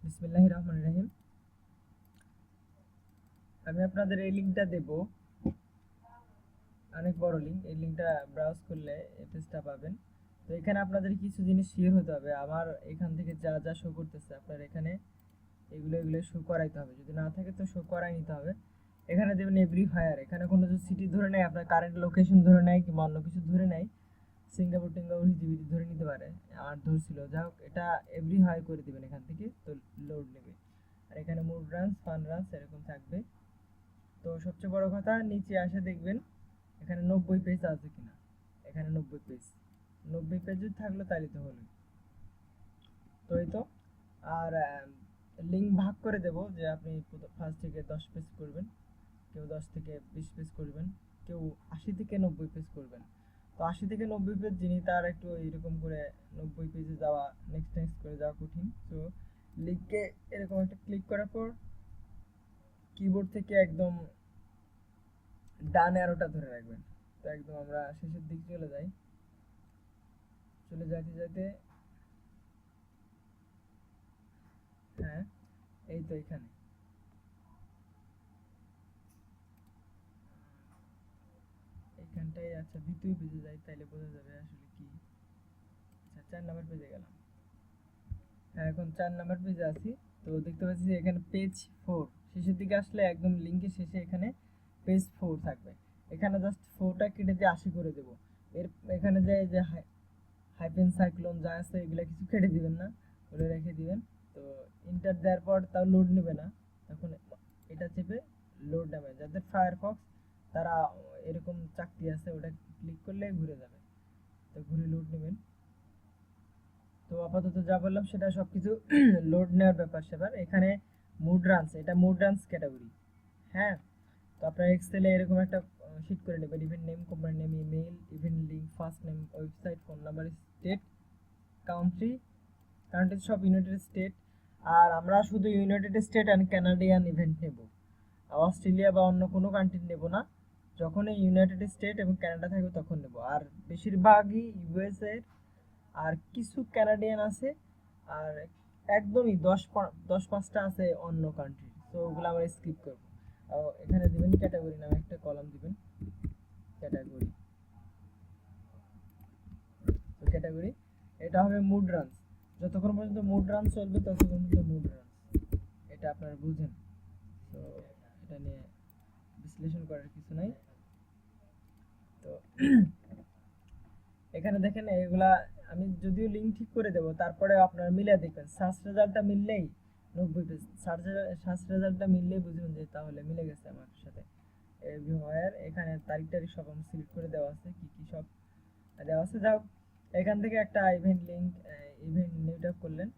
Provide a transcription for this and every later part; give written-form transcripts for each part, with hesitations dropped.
বিসমিল্লাহির রহমানির রহিম। আমি আপনাদের এই লিঙ্কটা দেব, অনেক বড় লিঙ্ক। এই লিঙ্কটা ব্রাউজ করলে এই পেজটা পাবেন। তো এখানে আপনাদের কিছু জিনিস শেয়ার হতে হবে। আমার এখান থেকে যা যা শো করতেছে আপনার এখানে এগুলো শো করাইতে হবে। যদি না থাকে তো শো করাই নিতে হবে। এখানে দেবেন এভরি ফায়ার। এখানে কোনো যদি সিটি ধরে নেয়, আপনার কারেন্ট লোকেশন ধরে নেয় কিংবা অন্য কিছু ধরে নেয়, সিঙ্গাপুর টিঙ্গাপুর হিজিবিজি ধরে নিতে পারে। আমার ধরছিল, যা হোক এটা এভরি হাই করে দিবেন এখান থেকে, তো লোড নেবে। আর এখানে মুড রানস, ফান রানস এরকম থাকবে। তো সবচেয়ে বড় কথা, নিচে আসে দেখবেন এখানে 90 পেজ আছে কিনা। এখানে 90 পেজ, 90 পেজ যদি থাকলো তাহলে তো হলো। তো এই তো। আর লিঙ্ক ভাগ করে দেব, যে আপনি ফার্স্ট থেকে 10 পেজ করবেন, কেউ 10 থেকে 20 পেজ করবেন, কেউ 80 থেকে 90 পেজ করবেন। তো 80 থেকে 90 পেজ যিনি, তার একটু এরকম করে 90 পেজে যাওয়া, নেক্সট নেক্সট করে যাওয়া কঠিন। তো লিঙ্কে এরকম একটা ক্লিক করার পর কিবোর্ড থেকে একদম ডান অ্যারোটা ধরে রাখবেন। তো একদম আমরা শেষের দিক চলে যাই, চলে যাইতে যাইতে হ্যাঁ, এই তো এখানে এইখানটাই। আচ্ছা, দ্বিতীয় পেজে যাই, তাইলে বোঝা যাবে আসলে কি। আচ্ছা, 4 নাম্বার পেজে গেলাম। হ্যাঁ, এখন 4 নাম্বার পেজে আছি। তো দেখতে পাচ্ছি যে এখানে পেজ 4 শেষের দিকে আসলে একদম লিঙ্কের শেষে এখানে পেজ 4 থাকবে। এখানে জাস্ট 4টা কেটে দিয়ে 80 করে দেব। এর এখানে যে হাইপেন সাইক্লোন যা আছে এগুলা কিছু কেটে দিবেন না, ওটা রেখে দিবেন। তো ইন্টার দেওয়ার পর তাও লোড নেবে না, তখন এটা চেপে লোড নেবে। যাদের ফায়ারফক্স তারা এরকম চাকতি আছে, ওটা ক্লিক করলে ঘুরে যাবে। তো ঘুরে লোড নেবেন। তো আপাতত যা বললাম সেটা সবকিছু লোড নেওয়ার ব্যাপার স্যাপার। এখানে মুড রানস, এটা মুড রানস ক্যাটাগরি। হ্যাঁ, তো আপনার এক্সেলে এরকম একটা শিট করে নেবেন। Event name, company name, email, event link, first name, website, phone number, state, country. Country সব ইউনাইটেড স্টেট। আর আমরা শুধু United state and Canadian event নেব, অস্ট্রেলিয়া বা অন্য কোনো কান্ট্রি নেব না। যখন এই ইউনাইটেড স্টেট এবং কানাডা থাকবে তখন নেব। আর বেশিরভাগই ইউএসএ, আর কিছু কানাডিয়ান আছে, আর একদমই 10-5টা আছে অন্য কান্ট্রি। তো ওগুলো আমরা স্কিপ করব। এখানে দিবেন ক্যাটাগরি নামে একটা কলাম দিবেন, ক্যাটাগরি। তো ক্যাটাগরি এটা হবে মুড রানস। যতক্ষণ পর্যন্ত মুড রান চলবে ততক্ষণ পর্যন্ত মুড রানস, এটা আপনারা বুঝেন। তো এটা নিয়ে বিশ্লেষণ করার কিছু নাই। তো এখানে দেখেন এগুলা আমি যদিও লিঙ্ক ঠিক করে দেবো, তারপরে আপনারা মিলে দেখবেন। সার্চ রেজাল্টটা মিললেই 90 পেজ, সার্চ রেজাল্টটা মিললেই বুঝবেন যে তাহলে মিলে গেছে আমার সাথে। এভরিওয়্যার এখানে তারিখ টারিখ সব আমি সিলেক্ট করে দেওয়া আছে, কি কি সব দেওয়া আছে। যাও, এখান থেকে একটা ইভেন্ট লিঙ্ক, ইভেন্ট নিউটা করলেন।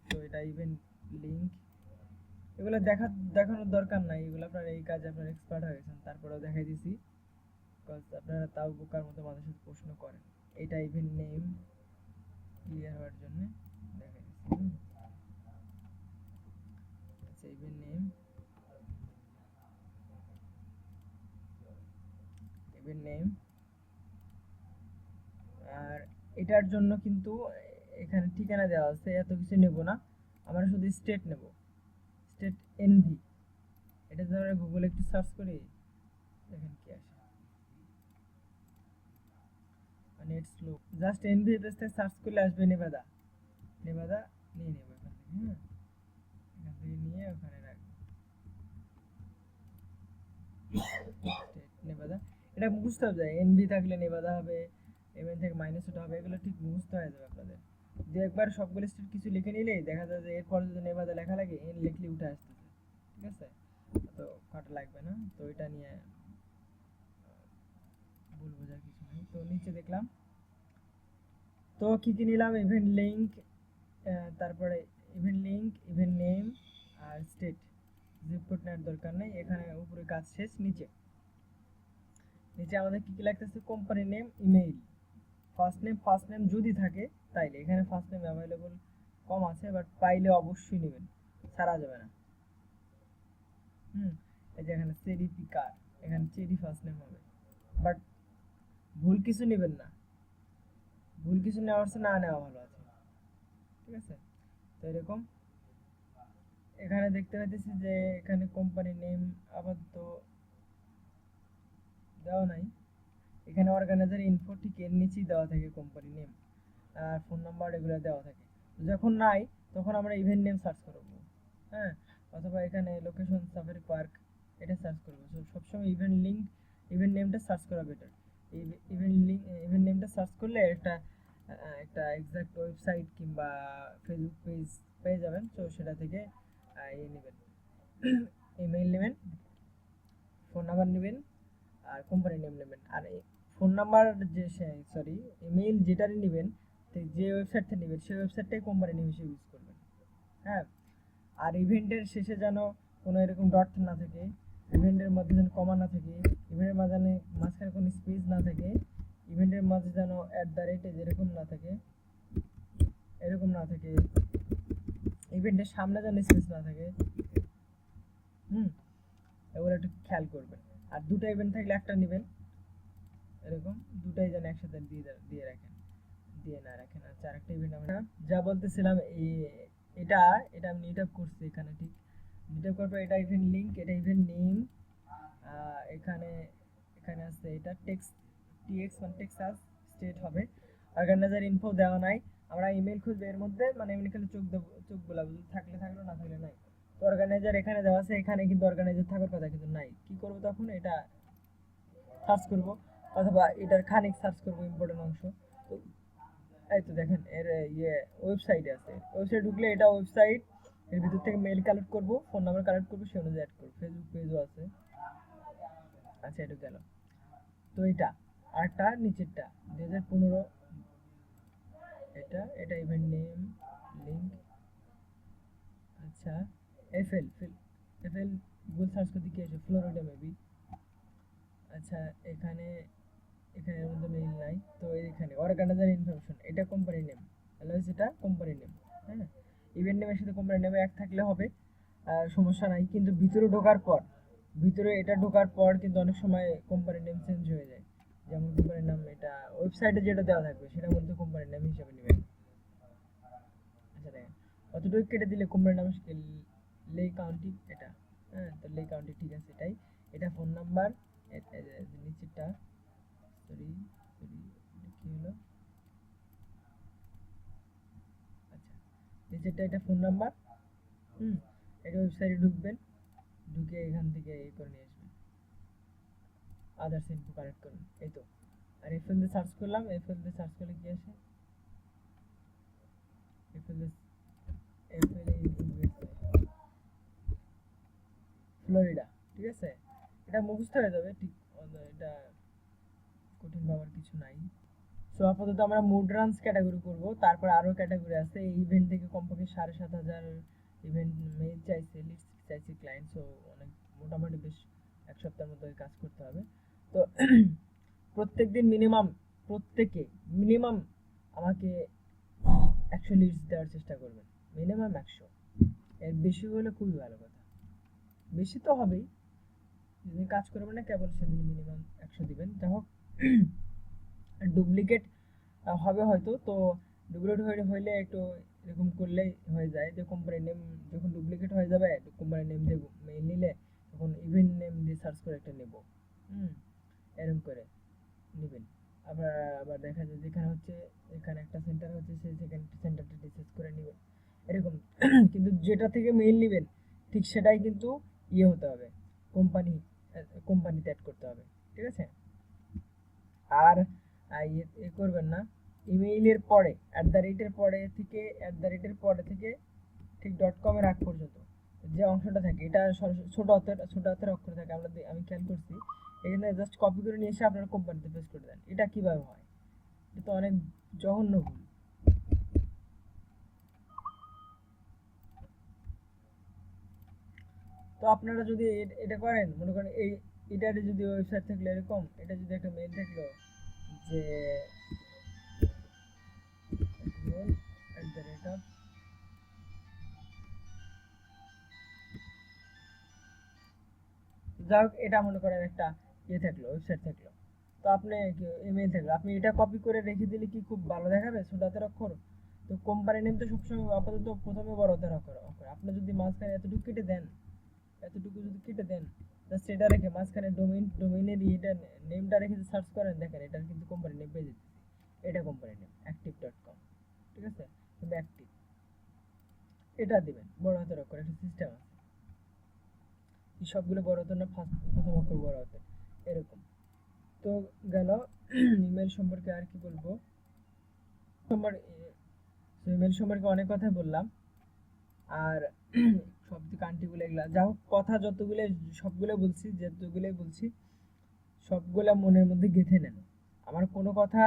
তো এটা ইভেন্ট লিঙ্ক, এগুলো দেখানোর দরকার নাই, এগুলো আপনার এই কাজে আপনার এক্সপার্ট হয়ে গেছেন, তারপরেও দেখাই দিছি। আপনারা তাও বোকার মতো মাঝে সাথে প্রশ্ন করেন। এটা ইভেন্ট নেম ক্লিয়ার হওয়ার জন্য দেখাই দিচ্ছি। আচ্ছা, ইভেন্ট নেম, ইভেন্ট নেম। আর এটার জন্য কিন্তু এখানে ঠিকানা দেওয়া আছে, এত কিছু নেব না, আমরা শুধু স্টেট নেব, স্টেট এনভি। এটা যদি আমরা গুগলে একটু সার্চ করি, দেখেন কি আসে। নেট স্লো, জাস্ট এনভি পেজটা সার্চ করলে আসবে নেভাদা। নেভাদা নিয়ে নেব এখান থেকে। হ্যাঁ, এখান থেকে নিয়ে ওখানে রাখবো নেভাদা। এটা মুখস্থ হয়ে যায়, এনভি থাকলে নেভাদা হবে, এমএন থেকে -ওটা হবে, এগুলো ঠিক মুখস্থ হয়ে যাবে আপনাদের। যে একবার সবগুলো স্টেট কিছু লিখে নিলেই দেখা যায় যে এরপর যদি নেভাদা লেখা লাগে, এন লিখলে উঠে আসতেছে। ঠিক আছে, তো খাটা লাগবে না। তো এটা নিয়ে ভুল বোঝার কিছু নেই। তো নিচে দেখলাম তো কি কি নিলাম, ইভেন্ট লিঙ্ক, তারপরে ইভেন্ট লিঙ্ক, ইভেন্ট নেম আর স্টেট। জিপ কোড নেওয়ার দরকার নেই, এখানে উপরে কাজ শেষ। নিচে নিচে আমাদের কি কি লাগতেছে, company name, email, first name যদি থাকে তাইলে। এখানে ফার্স্ট নেম অ্যাভেলেবল কম আছে, বাট পাইলে অবশ্যই নেবেন, ছাড়া যাবে না। এই যে এখানে চেরি পিকার, এখানে চেরি ফার্স্ট নেম হবে, বাট ভুল কিছু নেবেন না, ভুল কিছু নেওয়ার চেয়ে না নেওয়া ভালো আছে। ঠিক আছে, তো এরকম এখানে দেখতে পাচ্ছি যে এখানে কোম্পানি নেম আপাতত দেওয়া নাই। এখানে অর্গানাইজার ইনফো ঠিক এর নিচেই দেওয়া থাকে কোম্পানি নেম আর ফোন নাম্বার এগুলো দেওয়া থাকে। যখন নাই তখন আমরা ইভেন্ট নেম সার্চ করব, হ্যাঁ, অথবা এখানে লোকেশন সাফারি পার্ক এটা সার্চ করব। সো সবসময় ইভেন্ট লিঙ্ক ইভেন্ট নেমটা সার্চ করা বেটার। ইভেন্ট নেমটা সার্চ করলে একটা এক্সাক্ট ওয়েবসাইট কিংবা ফেসবুক পেজ পেয়ে যাবেন। তো সেটা থেকে ইয়ে নেবেন, ইমেইল নেবেন, ফোন নাম্বার নেবেন আর কোম্পানি নেম নেবেন। আর ফোন নাম্বার যে সরি ইমেইল যেটারই নেবেন, যে ওয়েবসাইট থেকে নেবেন সেই ওয়েবসাইটটাই কোম্পানি নেম হিসেবে ইউজ করবেন, হ্যাঁ। আর ইভেন্টের শেষে যেন কোনো এরকম ডট না থাকে, ইভেন্টের মধ্যে যেন কমা না থাকে, ইভেন্টের মাঝখানে কোনো স্পেস না থাকে, ইভেন্টের মাঝে যেন যেরকম না থাকে, এরকম না থাকে, ইভেন্টের সামনে যেন স্পেস না থাকে, এগুলো একটু খেয়াল করবেন। আর দুটো ইভেন্ট থাকলে একটা নেবেন, এরকম দুটাই যেন একসাথে দিয়ে রাখেন, দিয়ে না রাখেন। আচ্ছা, আরেকটা ইভেন্ট আমরা যা বলতেছিলাম, এটা এটা আমি মিট আপ করছি এখানে, ঠিক মিট আপ করার পর এটা ইভেন্ট লিঙ্ক, এটা ইভেন্ট নেম, এখানে এখানে আছে এটা টেক্সট টিএক্স মানে টেক্সাস স্টেট হবে। অর্গানাইজার ইনফো দেওয়া নাই, আমরা ইমেল খুঁজবো এর মধ্যে, মানে এমনি খালি চোখ বোলাবো, থাকলে থাকলো না থাকলে নাই। তো অর্গানাইজার এখানে দেওয়া আছে, এখানে কিন্তু অর্গানাইজার থাকার কথা কিন্তু নাই। কি করব তখন? এটা সার্চ করব অথবা এটার খানিক সার্চ করব ইম্পর্টেন্ট অংশ। তো এই তো দেখেন এর ওয়েবসাইটে আছে, ওয়েবসাইট ঢুকলে এটা ওয়েবসাইট, এর ভিতর থেকে মেল কালেক্ট করব, ফোন নাম্বার কালেক্ট করব, সেই অনুযায়ী অ্যাড করব। ফেসবুক পেজও আছে। আচ্ছা, এটা গেল। তো এটা আরটা নিচেরটা 2015, এটা ইভেন্ট নেম লিংক। আচ্ছা, এফএল এফএল গুগল সার্চ করতে কি আছে? Florida maybe. আচ্ছা, এখানে এখানে এর মধ্যে মেইল নাই। তো এখানে অর্গানাইজার ইনফরমেশন, এটা কোম্পানি নেম, তাহলে এটা কোম্পানি নেম, হ্যাঁ। ইভেন্ট নেমের সাথে কোম্পানি নেম এক থাকলে হবে, সমস্যা নাই। কিন্তু ভিতরে এটা ঢোকার পর কিন্তু অনেক সময় কোম্পানির নেম চেঞ্জ হয়ে যায়। যেমন কোম্পানির নাম এটা ওয়েবসাইটে যেটা দেওয়া থাকবে সেটার মধ্যে কোম্পানির নাম হিসেবে নেবেন। আচ্ছা, দেখেন অতটুকু কেটে দিলে কোম্পানির নাম লে কাউন্টি, এটা, হ্যাঁ। তো লে কাউন্টি ঠিক আছে, এটাই। এটা ফোন নাম্বার, নিচেরটা সরি সরি কি হলো? আচ্ছা, নিচেরটা এটা ফোন নাম্বার, এটা ওয়েবসাইটে ঢুকবেন, ঢুকে এখান থেকে এই করে নিয়ে আসবেন, আদার্স ইনফো কালেক্ট করুন, এই তো। আর এফএল দিয়ে সার্চ করলাম, এফএল দিয়ে সার্চ করলে কি আসে? এফএল এফএল ফ্লোরিডা, ঠিক আছে। এটা মুখস্থ হয়ে যাবে, ঠিক। এটা কঠিন ভাবার কিছু নাই। সো আপাতত আমরা মুড রানস ক্যাটাগরি করব, তারপর আরো ক্যাটাগরি আছে। এই ইভেন্ট থেকে কমপক্ষে 7,500 ইভেন্ট মেইল চাইছে, লিস্ট চাইছে ক্লায়েন্ট। সো অনেক মোটামুটি বেশ এক সপ্তাহের মতো কাজ করতে হবে। তো প্রত্যেকদিন মিনিমাম আমাকে 100 লিস্ট দেওয়ার চেষ্টা করবেন, মিনিমাম 100। এর বেশি হলে খুবই ভালো কথা, বেশি তো হবেই, যেদিন কাজ করবেন না কেবল সেদিন মিনিমাম 100 দিবেন। যাই হোক, ডুপ্লিকেট হবে হয়তো, তো ডুপ্লিকেট হইলে একটু এরকম করলেই হয়ে যায় যে কোম্পানির নেম যখন ডুপ্লিকেট হয়ে যাবে, কোম্পানির নেম দিয়ে মেইল নিলে তখন ইভেন্ট নেম দিয়ে সার্চ করে একটা নেব, এরকম করে নেবেন। আবার আবার দেখা যায় যেখানে হচ্ছে এখানে একটা সেন্টার হচ্ছে, সেই সেন্টারটা রিসার্চ করে নেবেন এরকম। কিন্তু যেটা থেকে মেইল নেবেন ঠিক সেটাই কিন্তু হতে হবে, কোম্পানি কোম্পানিতে অ্যাড করতে হবে, ঠিক আছে। আর করবেন না, ইমেইলের পরে @এর পরে থেকে ঠিক .com এর আগ পর্যন্ত যে অংশটা থাকে, এটা ছোট হাতের অক্ষর থাকে, আমি খেয়াল করছি। এখানে জাস্ট কপি করে নিয়ে এসে আপনারা কোম্পানিতে পেস্ট করে দেন। এটা কিভাবে হয়? এটা তো অনেক জঘন্য ভুল। তো আপনারা যদি এটা করেন, মনে করেন এটার যদি ওয়েবসাইট থাকলে এরকম, এটা যদি একটা মেইল থাকলো যে যাই হোক, এটা মনে করেন একটা থাকলো, ওয়েবসাইট থাকলো। তো আপনি ইমেল থাকলো, আপনি এটা কপি করে রেখে দিলে কি খুব ভালো দেখাবে ছোট হাতের অক্ষর? তো কোম্পানি নেম তো সবসময় আপাতত প্রথমে বড় হাতের অক্ষর অক্ষর। আপনি যদি মাঝখানে এতটুকু কেটে দেন, এতটুকু যদি কেটে দেন, জাস্ট এটা রেখে মাঝখানে ডোমেইনের এটা নেমটা রেখে সার্চ করেন, দেখেন এটার কিন্তু কোম্পানি নেম পেয়ে যেতেছে। এটা কোম্পানি নেম active.com, ঠিক আছে? কিন্তু অ্যাক্টিভ এটা দিবেন বড় হাতের অক্ষর, একটা সিস্টেম আছে। সবগুলো বড় হাতের না, ফার্স্ট প্রথম অক্ষর বড় হাতের, এরকম। তো গেল ইমেল সম্পর্কে। আর কি বলবো, ইমেল সম্পর্কে অনেক কথা বললাম। আর সব কান্ট্রিগুলো এগুলা যা হোক, কথা যতগুলো সবগুলো বলছি, যতগুলোই বলছি সবগুলা মনের মধ্যে গেঁথে নেন। আমার কোনো কথা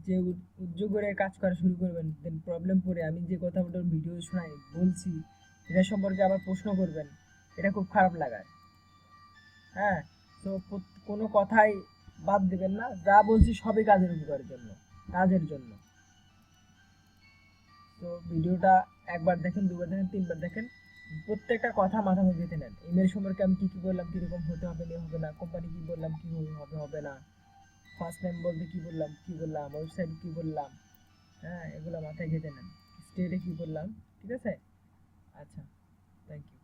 যে উদ্যোগ করে কাজ করা শুরু করবেন, দেন প্রবলেম পড়ে আমি যে কথাগুলো ভিডিও শোনাই বলছি এটা সম্পর্কে আবার প্রশ্ন করবেন, এটা খুব খারাপ লাগায়। হ্যাঁ, তো কোনো কথাই বাদ দিবেন না, যা বলছি সবই কাজের উপকারের জন্য, কাজের জন্য। তো ভিডিওটা একবার দেখেন, দুবার দেখেন, তিনবার দেখেন, প্রত্যেকটা কথা মাথা মধ্যে গেঁথে নেন। ইমেল সম্পর্কে আমি কি কি বললাম, কিরকম হতে হবে না হবে না, কোম্পানি কি বললাম কি হবে হবে না, ফার্স্ট নেম বলতে কি বললাম ওয়েবসাইট কি বললাম, হ্যাঁ এগুলো মাথায় গেঁথে নেন। স্টেটে কি বললাম, ঠিক আছে? আচ্ছা, থ্যাংক ইউ।